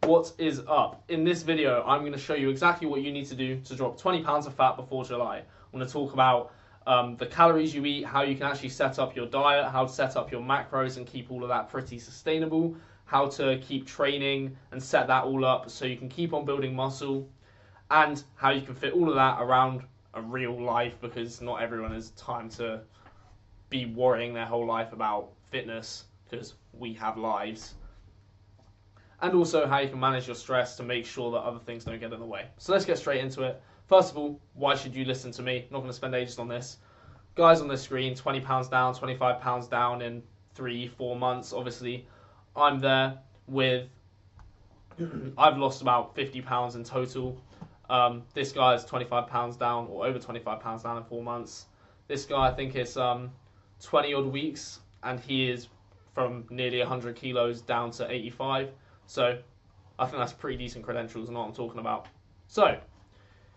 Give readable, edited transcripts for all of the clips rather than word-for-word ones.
What is up? In this video, I'm going to show you exactly what you need to do to drop 20 pounds of fat before July. I'm going to talk about the calories you eat, how you can actually set up your diet, how to set up your macros and keep all of that pretty sustainable, how to keep training and set that all up so you can keep on building muscle, and how you can fit all of that around a real life, because not everyone has time to be worrying their whole life about fitness, because we have lives. And also how you can manage your stress to make sure that other things don't get in the way. So let's get straight into it. First of all, why should you listen to me? I'm not going to spend ages on this. Guys on the screen, 20 pounds down, 25 pounds down in 3-4 months. Obviously, I'm there with, I've lost about 50 pounds in total. This guy is 25 pounds down, or over 25 pounds down in 4 months. This guy, I think it's 20 odd weeks, and he is from nearly 100 kilos down to 85. So I think that's pretty decent credentials, and what I'm talking about. So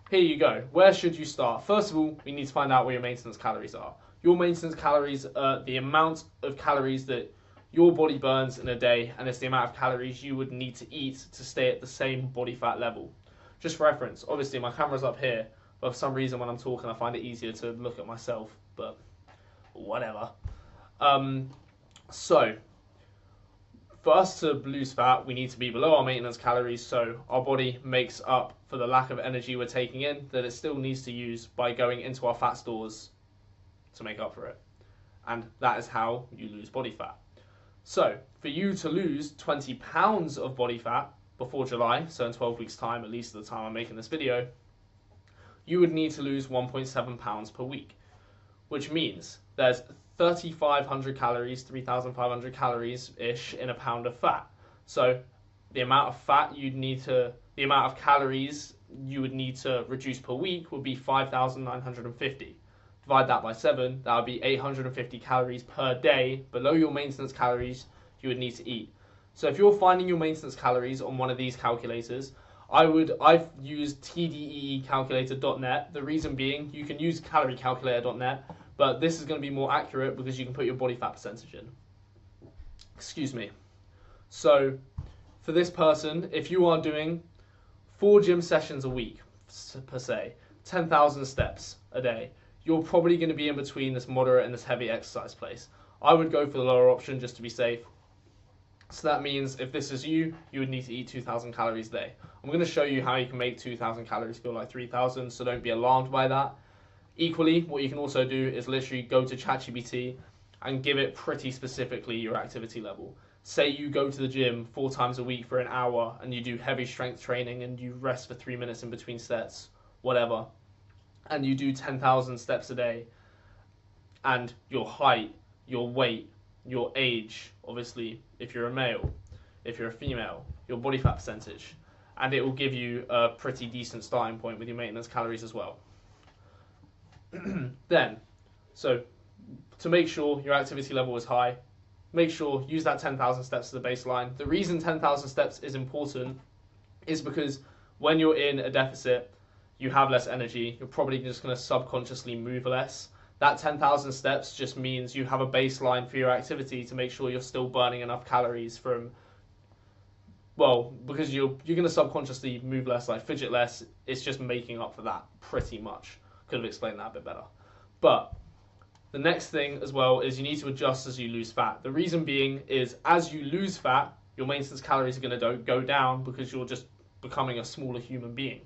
here you go. Where should you start? First of all, we need to find out where your maintenance calories are. Your maintenance calories are the amount of calories that your body burns in a day, and it's the amount of calories you would need to eat to stay at the same body fat level. Just for reference, obviously my camera's up here, but for some reason when I'm talking I find it easier to look at myself, but whatever. So for us to lose fat, we need to be below our maintenance calories, so our body makes up for the lack of energy we're taking in that it still needs to use by going into our fat stores to make up for it. And that is how you lose body fat. So for you to lose 20 pounds of body fat before July, so in 12 weeks time, at least at the time I'm making this video, you would need to lose 1.7 pounds per week, which means there's 3,500 calories, 3,500 calories-ish in a pound of fat. So the amount of fat you'd need to, the amount of calories you would need to reduce per week would be 5,950. Divide that by 7, that would be 850 calories per day below your maintenance calories you would need to eat. So if you're finding your maintenance calories on one of these calculators, I've used tdeecalculator.net. The reason being, you can use caloriecalculator.net, but this is going to be more accurate because you can put your body fat percentage in. Excuse me. So for this person, if you are doing 4 gym sessions a week, per se, 10,000 steps a day, you're probably going to be in between this moderate and this heavy exercise place. I would go for the lower option just to be safe. So that means if this is you, you would need to eat 2,000 calories a day. I'm going to show you how you can make 2,000 calories feel like 3,000, so don't be alarmed by that. Equally, what you can also do is literally go to ChatGPT and give it pretty specifically your activity level. Say you go to the gym 4 times a week for an hour and you do heavy strength training and you rest for 3 minutes in between sets, whatever, and you do 10,000 steps a day, and your height, your weight, your age, obviously if you're a male, if you're a female, your body fat percentage, and it will give you a pretty decent starting point with your maintenance calories as well. Then, so to make sure your activity level is high, make sure use that 10,000 steps as the baseline. The reason 10,000 steps is important is because when you're in a deficit, you have less energy, you're probably just going to subconsciously move less. That 10,000 steps just means you have a baseline for your activity to make sure you're still burning enough calories from, well, because you're going to subconsciously move less, like fidget less. It's just making up for that pretty much. Could have explained that a bit better. But the next thing as well is you need to adjust as you lose fat. The reason being is as you lose fat, your maintenance calories are going to go down because you're just becoming a smaller human being.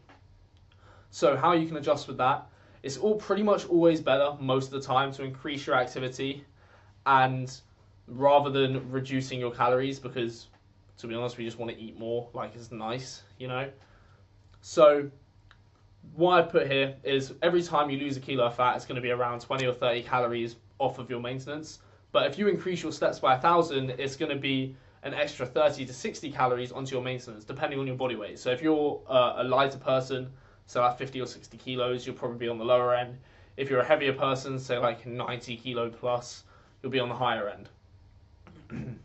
So how you can adjust with that, it's all pretty much always better most of the time to increase your activity, and rather than reducing your calories, because to be honest we just want to eat more, like it's nice, you know. So what I put here is every time you lose a kilo of fat, it's going to be around 20 or 30 calories off of your maintenance. But if you increase your steps by 1,000, it's going to be an extra 30 to 60 calories onto your maintenance, depending on your body weight. So if you're a lighter person, so at 50 or 60 kilos, you'll probably be on the lower end. If you're a heavier person, say like 90 kilo plus, you'll be on the higher end.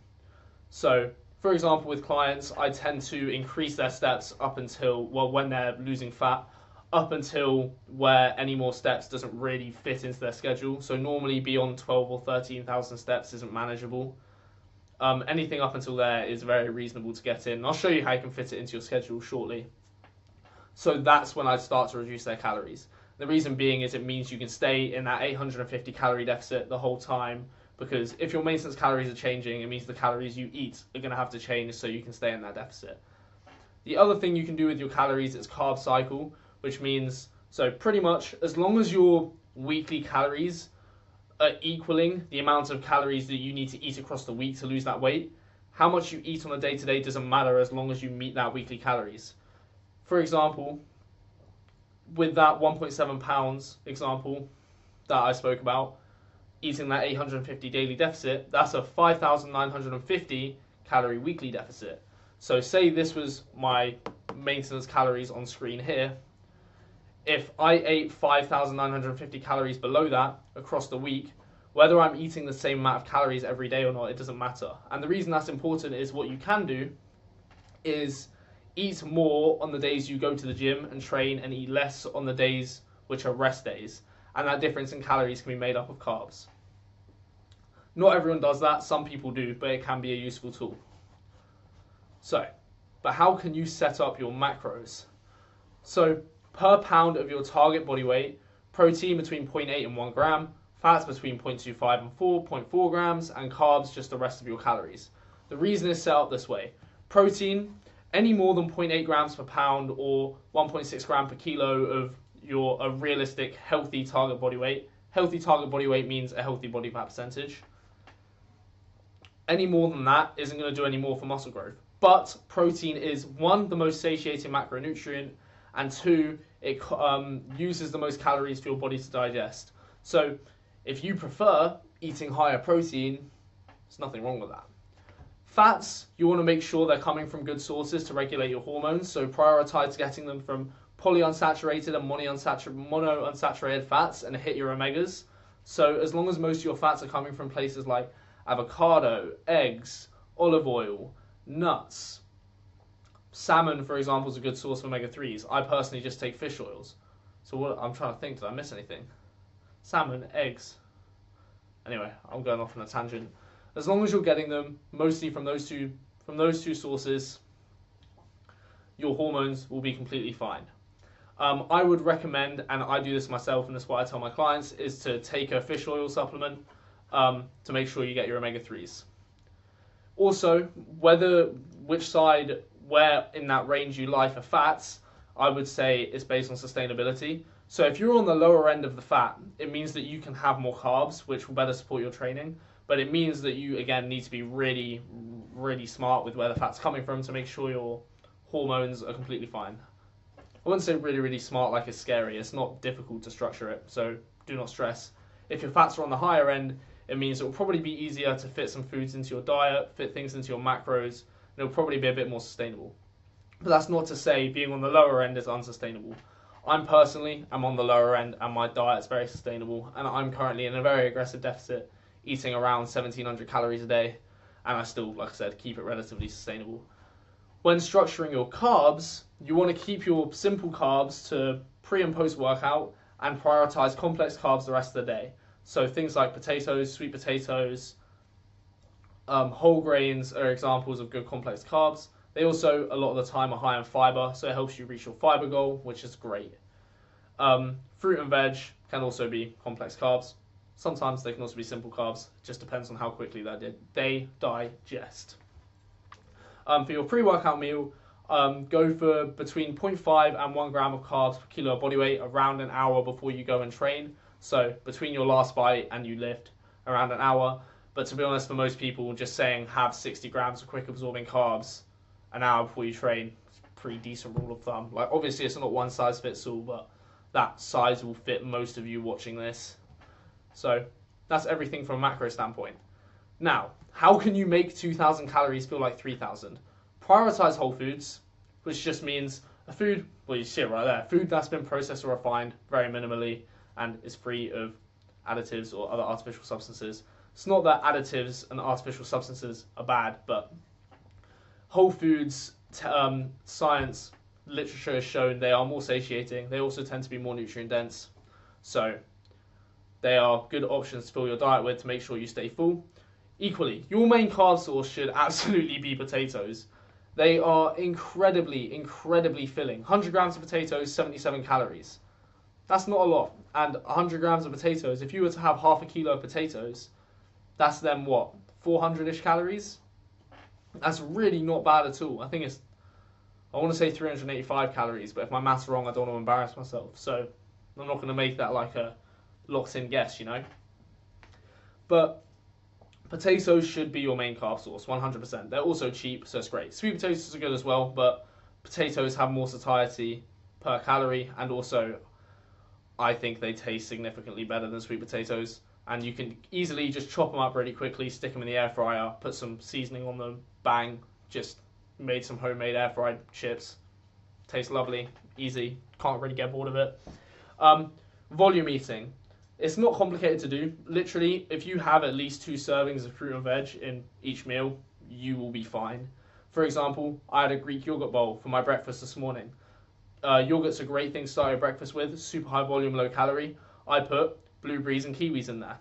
So, for example, with clients, I tend to increase their steps up until, well, when they're losing fat, up until where any more steps doesn't really fit into their schedule. So normally beyond 12 or 13,000 steps isn't manageable. Anything up until there is very reasonable to get in. I'll show you how you can fit it into your schedule shortly. So that's when I'd start to reduce their calories. The reason being is it means you can stay in that 850 calorie deficit the whole time, because if your maintenance calories are changing, it means the calories you eat are going to have to change so you can stay in that deficit. The other thing you can do with your calories is carb cycle, which means, so pretty much as long as your weekly calories are equaling the amount of calories that you need to eat across the week to lose that weight, how much you eat on a day-to-day doesn't matter as long as you meet that weekly calories. For example, with that 1.7 pounds example that I spoke about, eating that 850 daily deficit, that's a 5,950 calorie weekly deficit. So say this was my maintenance calories on screen here. If I ate 5,950 calories below that across the week, whether I'm eating the same amount of calories every day or not, it doesn't matter. And the reason that's important is what you can do is eat more on the days you go to the gym and train, and eat less on the days which are rest days. And that difference in calories can be made up of carbs. Not everyone does that, some people do, but it can be a useful tool. So, but how can you set up your macros? So, per pound of your target body weight, protein between 0.8 and 1 gram, fats between 0.25 and 4.4 grams, and carbs just the rest of your calories. The reason is set up this way. Protein, any more than 0.8 grams per pound or 1.6 gram per kilo of a realistic healthy target body weight. Healthy target body weight means a healthy body fat percentage. Any more than that isn't going to do any more for muscle growth. But protein is, one, the most satiating macronutrient, and two, it uses the most calories for your body to digest. So if you prefer eating higher protein, there's nothing wrong with that. Fats, you want to make sure they're coming from good sources to regulate your hormones, so prioritize getting them from polyunsaturated and monounsaturated fats and hit your omegas. So as long as most of your fats are coming from places like avocado, eggs, olive oil, nuts. Salmon, for example, is a good source of omega-3s. I personally just take fish oils. So I'm trying to think, did I miss anything? Salmon, eggs. Anyway, I'm going off on a tangent. As long as you're getting them mostly from those two sources, your hormones will be completely fine. I would recommend, and I do this myself, and that's what I tell my clients, is to take a fish oil supplement to make sure you get your omega-3s. Also, where in that range you lie for fats, I would say is based on sustainability. So if you're on the lower end of the fat, it means that you can have more carbs, which will better support your training. But it means that you, again, need to be really, really smart with where the fat's coming from to make sure your hormones are completely fine. I wouldn't say really, really smart like it's scary. It's not difficult to structure it, so do not stress. If your fats are on the higher end, it means it will probably be easier to fit some foods into your diet, fit things into your macros, and it'll probably be a bit more sustainable. But that's not to say being on the lower end is unsustainable. I'm on the lower end, and my diet's very sustainable, and I'm currently in a very aggressive deficit, eating around 1,700 calories a day, and I still, like I said, keep it relatively sustainable. When structuring your carbs, you want to keep your simple carbs to pre and post workout and prioritize complex carbs the rest of the day. So things like potatoes, sweet potatoes, whole grains are examples of good complex carbs. They also, a lot of the time, are high in fiber, so it helps you reach your fiber goal, which is great. Fruit and veg can also be complex carbs. Sometimes they can also be simple carbs. It just depends on how quickly they digest. For your pre-workout meal, go for between 0.5 and 1 gram of carbs per kilo of body weight around an hour before you go and train. So between your last bite and you lift, around an hour. But to be honest, for most people, just saying have 60 grams of quick absorbing carbs an hour before you train is a pretty decent rule of thumb. Like, obviously it's not one size fits all, but that size will fit most of you watching this. So that's everything from a macro standpoint. Now, how can you make 2,000 calories feel like 3,000? Prioritize whole foods, which just means a food, well, you see it right there, food that's been processed or refined very minimally and is free of additives or other artificial substances. It's not that additives and artificial substances are bad, but whole foods, science, literature has shown they are more satiating. They also tend to be more nutrient dense. So they are good options to fill your diet with to make sure you stay full. equally, your main carb source should absolutely be potatoes. They are incredibly filling. 100 grams of potatoes, 77 calories. That's not a lot. And 100 grams of potatoes, if you were to have half a kilo of potatoes, that's then what? 400-ish calories? That's really not bad at all. I want to say 385 calories, but if my math's wrong, I don't want to embarrass myself. So I'm not going to make that like a locked-in guess, you know? But potatoes should be your main carb source, 100%. They're also cheap, so it's great. Sweet potatoes are good as well, but potatoes have more satiety per calorie, and also I think they taste significantly better than sweet potatoes. And you can easily just chop them up really quickly, stick them in the air fryer, put some seasoning on them, bang, just made some homemade air fried chips. Tastes lovely, easy, can't really get bored of it. Volume eating. It's not complicated to do. Literally, if you have at least 2 servings of fruit and veg in each meal, you will be fine. For example, I had a Greek yogurt bowl for my breakfast this morning. Yogurt's a great thing to start your breakfast with, super high volume, low calorie. I put blueberries and kiwis in there.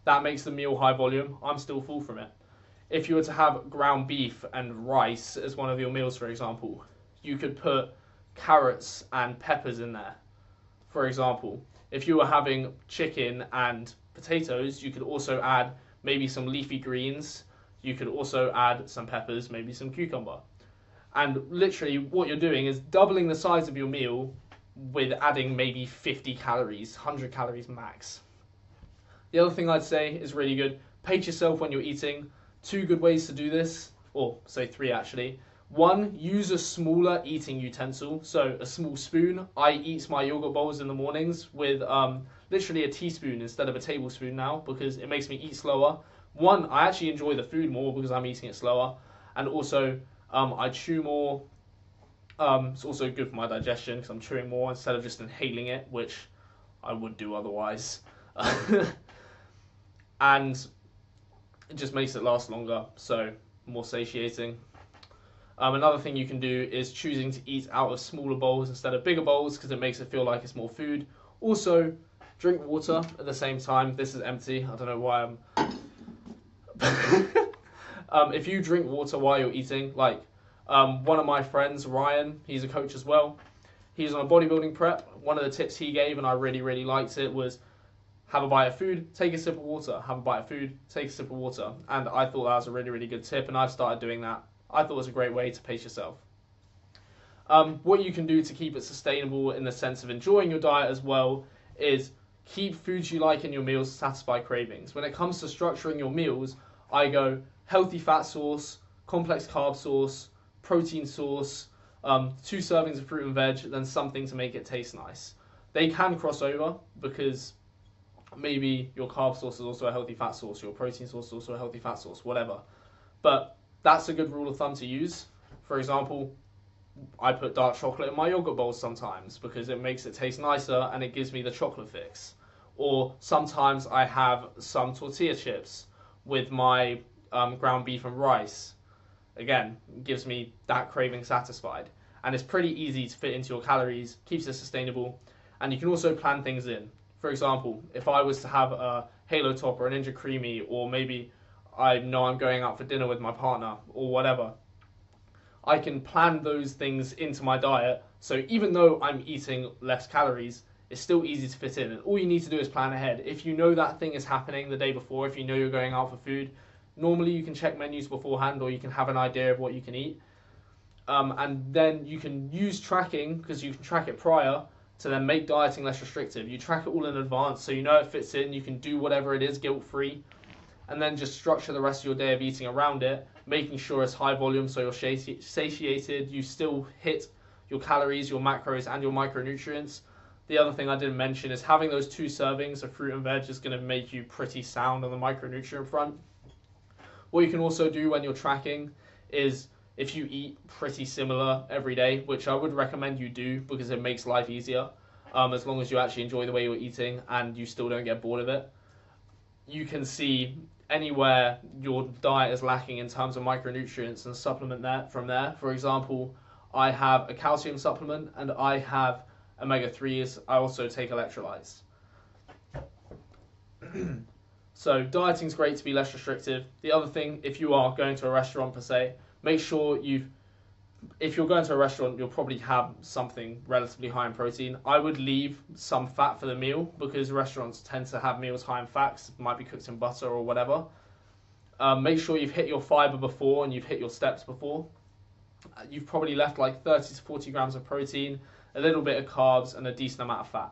That makes the meal high volume. I'm still full from it. If you were to have ground beef and rice as one of your meals, for example, you could put carrots and peppers in there, for example. If you were having chicken and potatoes, you could also add maybe some leafy greens. You could also add some peppers, maybe some cucumber. And literally what you're doing is doubling the size of your meal with adding maybe 50 calories, 100 calories max. The other thing I'd say is really good. Pace yourself when you're eating. 2 good ways to do this, or say 3 actually. 1, use a smaller eating utensil, so a small spoon. I eat my yogurt bowls in the mornings with literally a teaspoon instead of a tablespoon now, because it makes me eat slower. 1, I actually enjoy the food more because I'm eating it slower, and also I chew more. It's also good for my digestion because I'm chewing more instead of just inhaling it, which I would do otherwise. And it just makes it last longer, so more satiating. Another thing you can do is choosing to eat out of smaller bowls instead of bigger bowls because it makes it feel like it's more food. Also, drink water at the same time. This is empty. I don't know why I'm... if you drink water while you're eating, like one of my friends, Ryan, he's a coach as well. He's on a bodybuilding prep. One of the tips he gave, and I really liked it, was have a bite of food, take a sip of water. Have a bite of food, take a sip of water. And I thought that was a really good tip, and I've started doing that. I thought it was a great way to pace yourself. What you can do to keep it sustainable in the sense of enjoying your diet as well is keep foods you like in your meals to satisfy cravings. When it comes to structuring your meals, I go healthy fat source, complex carb source, protein source, 2 servings of fruit and veg, then something to make it taste nice. They can cross over because maybe your carb source is also a healthy fat source, your protein source is also a healthy fat source, whatever. But that's a good rule of thumb to use. For example, I put dark chocolate in my yogurt bowls sometimes because it makes it taste nicer and it gives me the chocolate fix. Or sometimes I have some tortilla chips with my ground beef and rice. Again, it gives me that craving satisfied. And it's pretty easy to fit into your calories, keeps it sustainable, and you can also plan things in. For example, if I was to have a Halo Top or a Ninja Creamy, or maybe I know I'm going out for dinner with my partner or whatever, I can plan those things into my diet. So even though I'm eating less calories, it's still easy to fit in. And all you need to do is plan ahead. If you know that thing is happening the day before, if you know you're going out for food, normally you can check menus beforehand, or you can have an idea of what you can eat. And then you can use tracking, because you can track it prior, to then make dieting less restrictive. You track it all in advance so you know it fits in, you can do whatever it is guilt-free, and then just structure the rest of your day of eating around it, making sure it's high volume so you're satiated, you still hit your calories, your macros, and your micronutrients. The other thing I didn't mention is having those 2 servings of fruit and veg is going to make you pretty sound on the micronutrient front. What you can also do when you're tracking is, if you eat pretty similar every day, which I would recommend you do because it makes life easier, as long as you actually enjoy the way you're eating and you still don't get bored of it, you can see anywhere your diet is lacking in terms of micronutrients and supplement that from there. For example, I have a calcium supplement and I have omega-3s. I also take electrolytes. So dieting's great to be less restrictive. The other thing, if you are going to a restaurant per se, make sure if you're going to a restaurant, you'll probably have something relatively high in protein. I would leave some fat for the meal because restaurants tend to have meals high in fats. It might be cooked in butter or whatever. Make sure you've hit your fiber before and you've hit your steps before. You've probably left like 30 to 40 grams of protein, a little bit of carbs, and a decent amount of fat.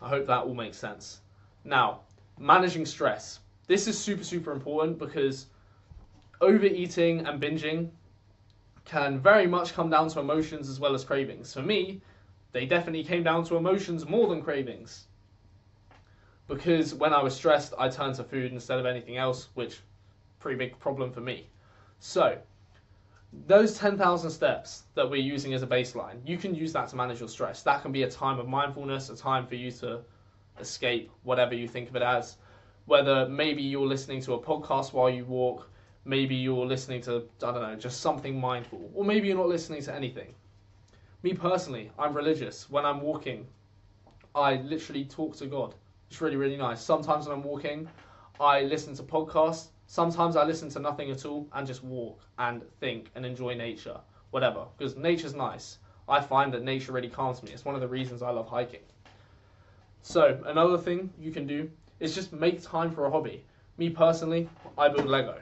I hope that all makes sense. Now, managing stress. This is super, super important because overeating and binging can very much come down to emotions as well as cravings. For me, they definitely came down to emotions more than cravings. Because when I was stressed, I turned to food instead of anything else, which pretty big problem for me. So, those 10,000 steps that we're using as a baseline, you can use that to manage your stress. That can be a time of mindfulness, a time for you to escape, whatever you think of it as. Whether maybe you're listening to a podcast while you walk, maybe you're listening to, I don't know, just something mindful, or maybe you're not listening to anything. Me personally, I'm religious. When I'm walking, I literally talk to God. It's really, really nice. Sometimes when I'm walking, I listen to podcasts. Sometimes I listen to nothing at all and just walk and think and enjoy nature, whatever, because nature's nice. I find that nature really calms me. It's one of the reasons I love hiking. So another thing you can do is just make time for a hobby. Me personally, I build Lego.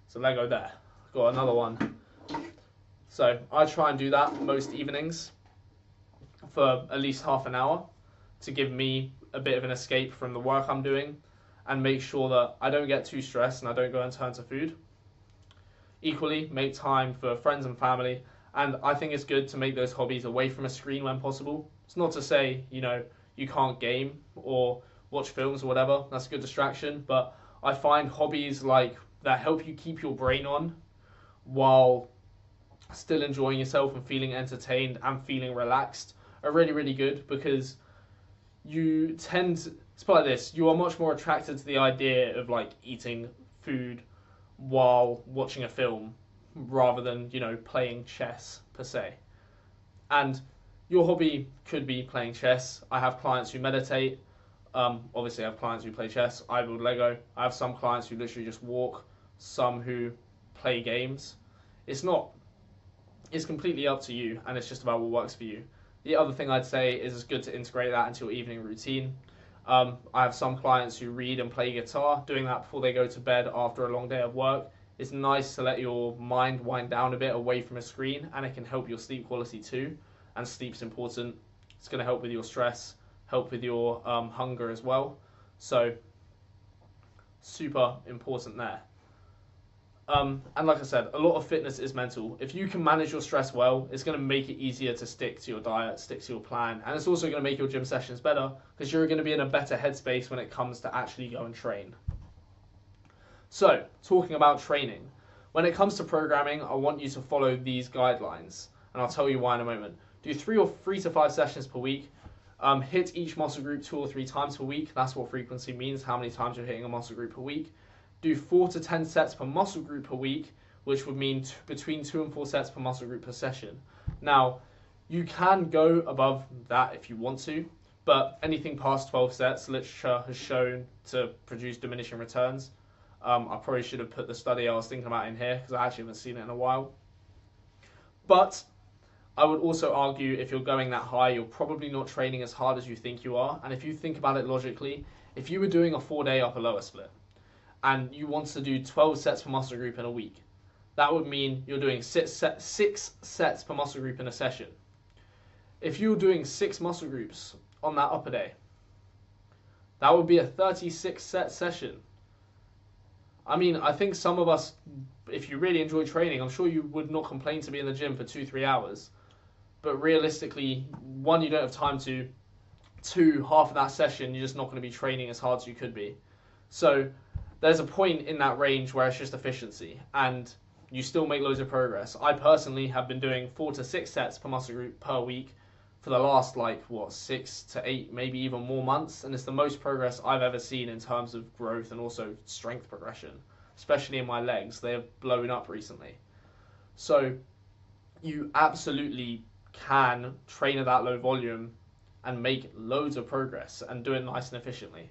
So Lego there. Got another one. So I try and do that most evenings for at least half an hour to give me a bit of an escape from the work I'm doing and make sure that I don't get too stressed and I don't go and turn to food. Equally, make time for friends and family, and I think it's good to make those hobbies away from a screen when possible. It's not to say, you can't game or watch films or whatever. That's a good distraction, but I find hobbies like that help you keep your brain on while still enjoying yourself and feeling entertained and feeling relaxed are really, really good, because you tend to, it's like this, you are much more attracted to the idea of like eating food while watching a film rather than, playing chess per se. And your hobby could be playing chess. I have clients who meditate. Obviously I have clients who play chess. I build Lego. I have some clients who literally just walk, some who play games. It's completely up to you, and it's just about what works for you. The other thing I'd say is it's good to integrate that into your evening routine. I have some clients who read and play guitar, doing that before they go to bed after a long day of work. It's nice to let your mind wind down a bit away from a screen, and it can help your sleep quality too. And sleep's important. It's going to help with your stress, help with your hunger as well. So, super important there. And like I said, a lot of fitness is mental. If you can manage your stress well, it's going to make it easier to stick to your diet, stick to your plan. And it's also going to make your gym sessions better because you're going to be in a better headspace when it comes to actually go and train. So, talking about training. When it comes to programming, I want you to follow these guidelines. And I'll tell you why in a moment. Do 3 to 5 sessions per week. Hit each muscle group 2 or 3 times per week. That's what frequency means, how many times you're hitting a muscle group per week. Do 4 to 10 sets per muscle group per week, which would mean between 2 and 4 sets per muscle group per session. Now, you can go above that if you want to, but anything past 12 sets, literature has shown to produce diminishing returns. I probably should have put the study I was thinking about in here because I actually haven't seen it in a while. But I would also argue if you're going that high, you're probably not training as hard as you think you are. And if you think about it logically, if you were doing a 4-day upper lower split, and you want to do 12 sets per muscle group in a week, that would mean you're doing 6 sets per muscle group in a session. If you're doing 6 muscle groups on that upper day, that would be a 36 set session. I mean, I think some of us, if you really enjoy training, I'm sure you would not complain to be in the gym for 2-3 hours. But realistically, 1, you don't have time to. 2, half of that session, you're just not going to be training as hard as you could be. So there's a point in that range where it's just efficiency and you still make loads of progress. I personally have been doing 4 to 6 sets per muscle group per week for the last 6 to 8, maybe even more months, and it's the most progress I've ever seen in terms of growth and also strength progression, especially in my legs. They have blown up recently. So you absolutely can train at that low volume and make loads of progress and do it nice and efficiently.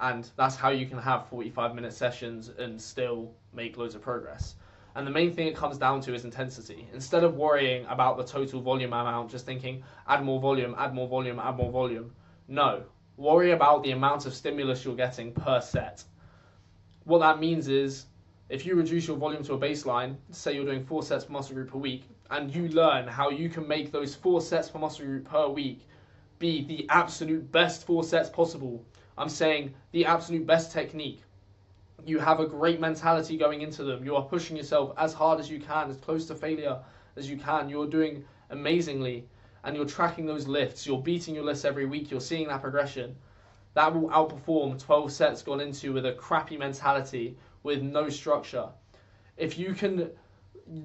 And that's how you can have 45-minute sessions and still make loads of progress. And the main thing it comes down to is intensity. Instead of worrying about the total volume amount, just thinking, add more volume, add more volume, add more volume. No, worry about the amount of stimulus you're getting per set. What that means is, if you reduce your volume to a baseline, say you're doing 4 sets per muscle group per week, and you learn how you can make those 4 sets per muscle group per week be the absolute best 4 sets possible. I'm saying the absolute best technique. You have a great mentality going into them. You are pushing yourself as hard as you can, as close to failure as you can. You're doing amazingly, and you're tracking those lifts. You're beating your lifts every week. You're seeing that progression. That will outperform 12 sets gone into with a crappy mentality, with no structure. If you can,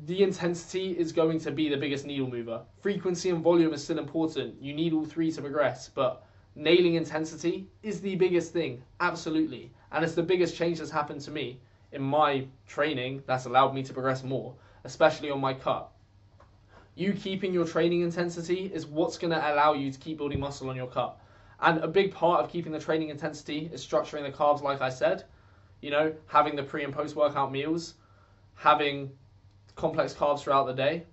the intensity is going to be the biggest needle mover. Frequency and volume is still important. You need all 3 to progress, but nailing intensity is the biggest thing, absolutely. And it's the biggest change that's happened to me in my training that's allowed me to progress more, especially on my cut. You keeping your training intensity is what's going to allow you to keep building muscle on your cut. And a big part of keeping the training intensity is structuring the carbs, like I said. You know, having the pre and post workout meals, having complex carbs throughout the day.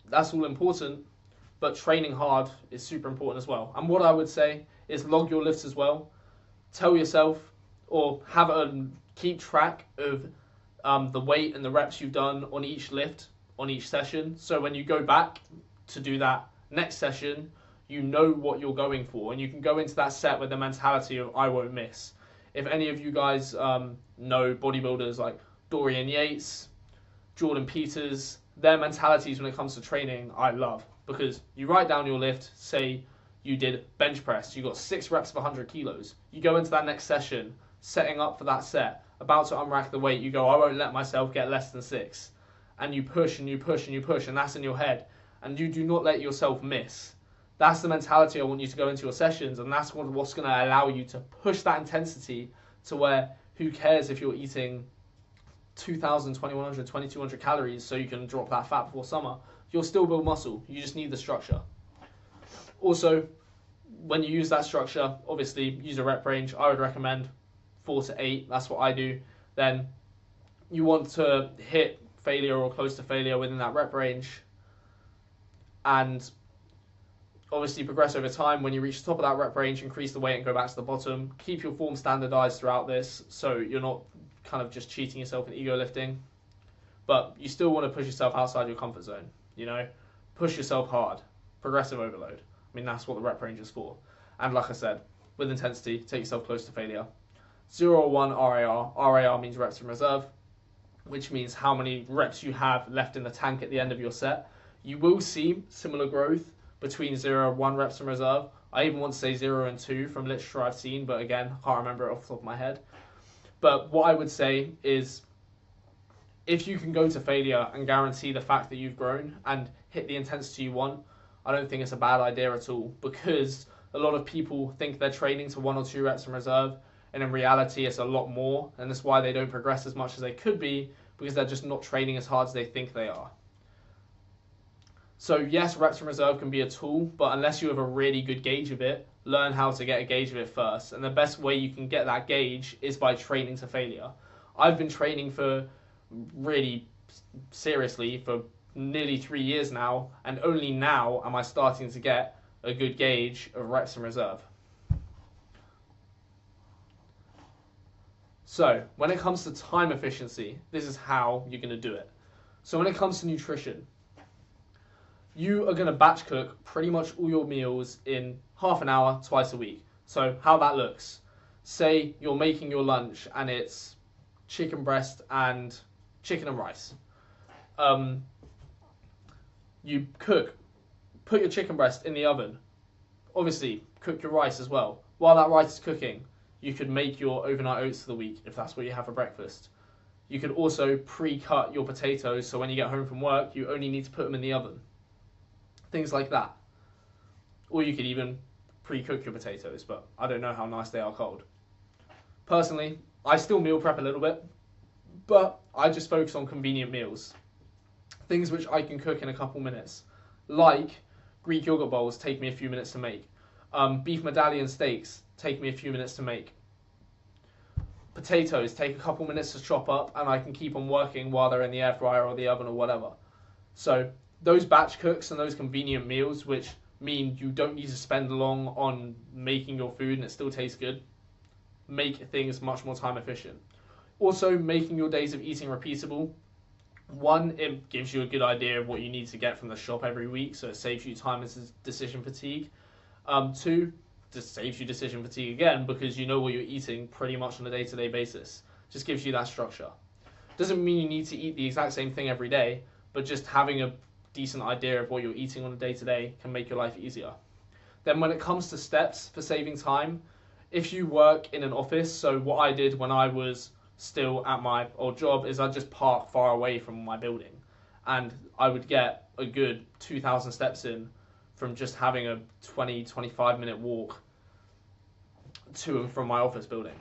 That's all important, but training hard is super important as well. And what I would say is log your lifts as well. Tell yourself, or keep track of the weight and the reps you've done on each lift, on each session. So when you go back to do that next session, you know what you're going for, and you can go into that set with the mentality of I won't miss. If any of you guys know bodybuilders like Dorian Yates, Jordan Peters, their mentalities when it comes to training, I love. Because you write down your lift, say you did bench press, you got 6 reps of 100 kilos. You go into that next session, setting up for that set, about to unrack the weight, you go, I won't let myself get less than 6. And you push and you push and you push, and that's in your head. And you do not let yourself miss. That's the mentality I want you to go into your sessions, and that's what's going to allow you to push that intensity to where who cares if you're eating 2,000, 2,100, 2,200 calories so you can drop that fat before summer. You'll still build muscle. You just need the structure. Also, when you use that structure, obviously use a rep range. I would recommend 4 to 8. That's what I do. Then you want to hit failure or close to failure within that rep range, and obviously progress over time. When you reach the top of that rep range, increase the weight and go back to the bottom. Keep your form standardized throughout this, so you're not kind of just cheating yourself in ego lifting, but you still want to push yourself outside your comfort zone. You know, push yourself hard, progressive overload. I mean, that's what the rep range is for. And like I said, with intensity, take yourself close to failure. 0 or 1 RAR. RAR means reps in reserve, which means how many reps you have left in the tank at the end of your set. You will see similar growth between 0 and 1 reps in reserve. I even want to say 0 and 2 from literature I've seen, but again, I can't remember it off the top of my head. But what I would say is, if you can go to failure and guarantee the fact that you've grown and hit the intensity you want, I don't think it's a bad idea at all, because a lot of people think they're training to 1 or 2 reps in reserve, and in reality it's a lot more, and that's why they don't progress as much as they could be, because they're just not training as hard as they think they are. So yes, reps in reserve can be a tool, but unless you have a really good gauge of it, learn how to get a gauge of it first. And the best way you can get that gauge is by training to failure. I've been training for really seriously for nearly 3 years now, and only now am I starting to get a good gauge of reps in reserve. So when it comes to time efficiency, this is how you're going to do it. So when it comes to nutrition, you are going to batch cook pretty much all your meals in half an hour, twice a week. So how that looks, say you're making your lunch and it's chicken breast and chicken and rice. You put your chicken breast in the oven. Obviously, cook your rice as well. While that rice is cooking, you could make your overnight oats for the week if that's what you have for breakfast. You could also pre-cut your potatoes, so when you get home from work, you only need to put them in the oven. Things like that. Or you could even pre-cook your potatoes, but I don't know how nice they are cold. Personally, I still meal prep a little bit, but I just focus on convenient meals. Things which I can cook in a couple minutes. Like Greek yogurt bowls take me a few minutes to make. Beef medallion steaks take me a few minutes to make. Potatoes take a couple minutes to chop up, and I can keep on working while they're in the air fryer or the oven or whatever. So those batch cooks and those convenient meals, which mean you don't need to spend long on making your food and it still tastes good, make things much more time efficient. Also, making your days of eating repeatable. One, it gives you a good idea of what you need to get from the shop every week, so it saves you time and decision fatigue. Two, just saves you decision fatigue again because you know what you're eating pretty much on a day-to-day basis. Just gives you that structure. Doesn't mean you need to eat the exact same thing every day, but just having a decent idea of what you're eating on a day-to-day can make your life easier. Then when it comes to steps for saving time, if you work in an office, so what I did when I was still at my old job is I'd just park far away from my building, and I would get a good 2,000 steps in from just having a 20-25 minute walk to and from my office building.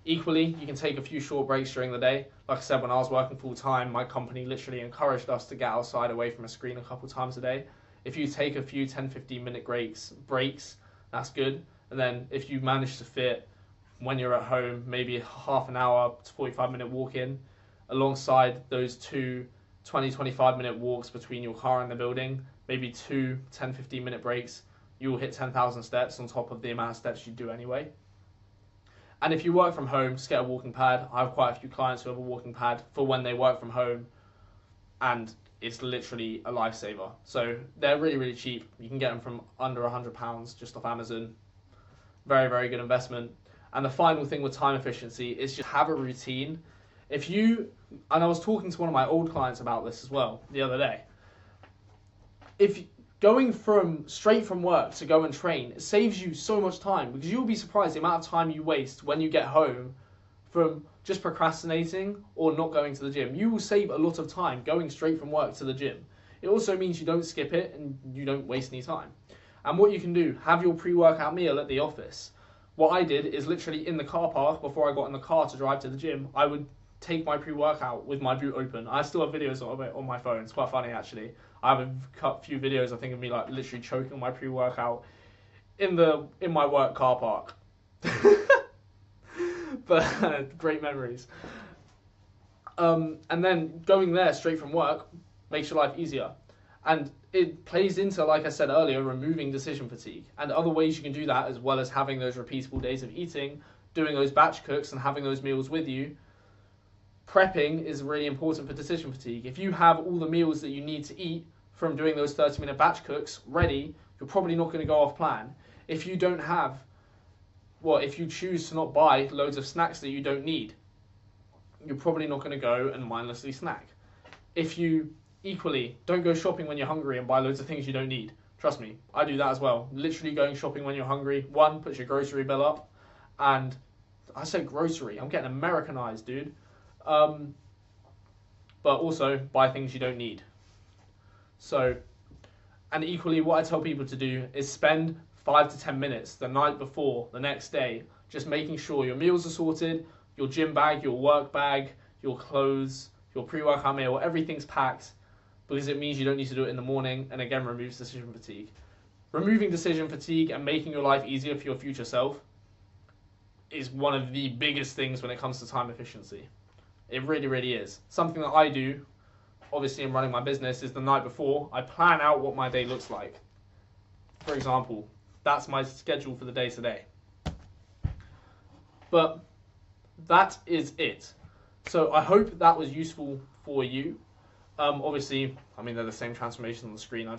Equally, you can take a few short breaks during the day. Like I said, when I was working full time, my company literally encouraged us to get outside away from a screen a couple times a day. If you take a few 10-15 minute breaks, that's good. And then if you manage to fit, when you're at home, maybe half an hour to 45 minute walk in, alongside those two 20-25 minute walks between your car and the building, maybe two 10-15 minute breaks, you will hit 10,000 steps on top of the amount of steps you do anyway. And if you work from home, just get a walking pad. I have quite a few clients who have a walking pad for when they work from home, and it's literally a lifesaver. So they're really, really cheap. You can get them from under £100 just off Amazon. Very, very good investment. And the final thing with time efficiency is just have a routine. And I was talking to one of my old clients about this as well the other day. If going straight from work to go and train, it saves you so much time, because you'll be surprised the amount of time you waste when you get home from just procrastinating or not going to the gym. You will save a lot of time going straight from work to the gym. It also means you don't skip it and you don't waste any time. And what you can do, have your pre-workout meal at the office. What I did is literally in the car park, before I got in the car to drive to the gym, I would take my pre-workout with my boot open. I still have videos of it on my phone. It's quite funny, actually. I have a few videos, I think, of me like literally choking on my pre-workout in my work car park. But great memories. And then going there straight from work makes your life easier. And it plays into, like I said earlier, removing decision fatigue. And other ways you can do that, as well as having those repeatable days of eating, doing those batch cooks and having those meals with you. Prepping is really important for decision fatigue. If you have all the meals that you need to eat from doing those 30-minute batch cooks ready, you're probably not going to go off plan. If you if you choose to not buy loads of snacks that you don't need, you're probably not going to go and mindlessly snack. If you equally don't go shopping when you're hungry and buy loads of things you don't need. Trust me, I do that as well. Literally going shopping when you're hungry. One, puts your grocery bill up. And I say grocery, I'm getting Americanized, dude. But also buy things you don't need. So, and equally what I tell people to do is spend 5 to 10 minutes the night before, the next day, just making sure your meals are sorted, your gym bag, your work bag, your clothes, your pre-workout meal, everything's packed, because it means you don't need to do it in the morning, and again removes decision fatigue. Removing decision fatigue and making your life easier for your future self is one of the biggest things when it comes to time efficiency. It really, really is. Something that I do, obviously in running my business, is the night before, I plan out what my day looks like. For example, that's my schedule for the day today. But that is it. So I hope that was useful for you. Obviously, I mean, they're the same transformations on the screen.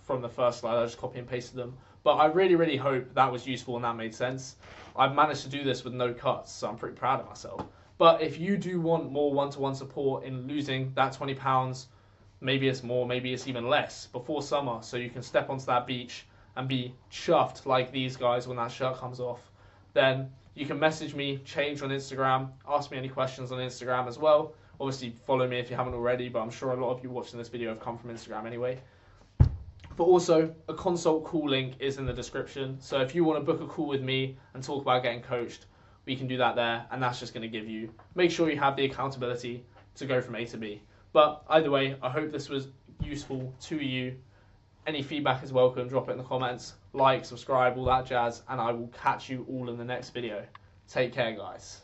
From the first slide, I just copy and pasted them. But I really, really hope that was useful and that made sense. I've managed to do this with no cuts, so I'm pretty proud of myself. But if you do want more one-to-one support in losing that 20 pounds, maybe it's more, maybe it's even less, before summer, so you can step onto that beach and be chuffed like these guys when that shirt comes off, then you can message me, Change on Instagram, ask me any questions on Instagram as well. Obviously, follow me if you haven't already, but I'm sure a lot of you watching this video have come from Instagram anyway. But also, a consult call link is in the description. So if you want to book a call with me and talk about getting coached, we can do that there. And that's just going to make sure you have the accountability to go from A to B. But either way, I hope this was useful to you. Any feedback is welcome. Drop it in the comments. Like, subscribe, all that jazz. And I will catch you all in the next video. Take care, guys.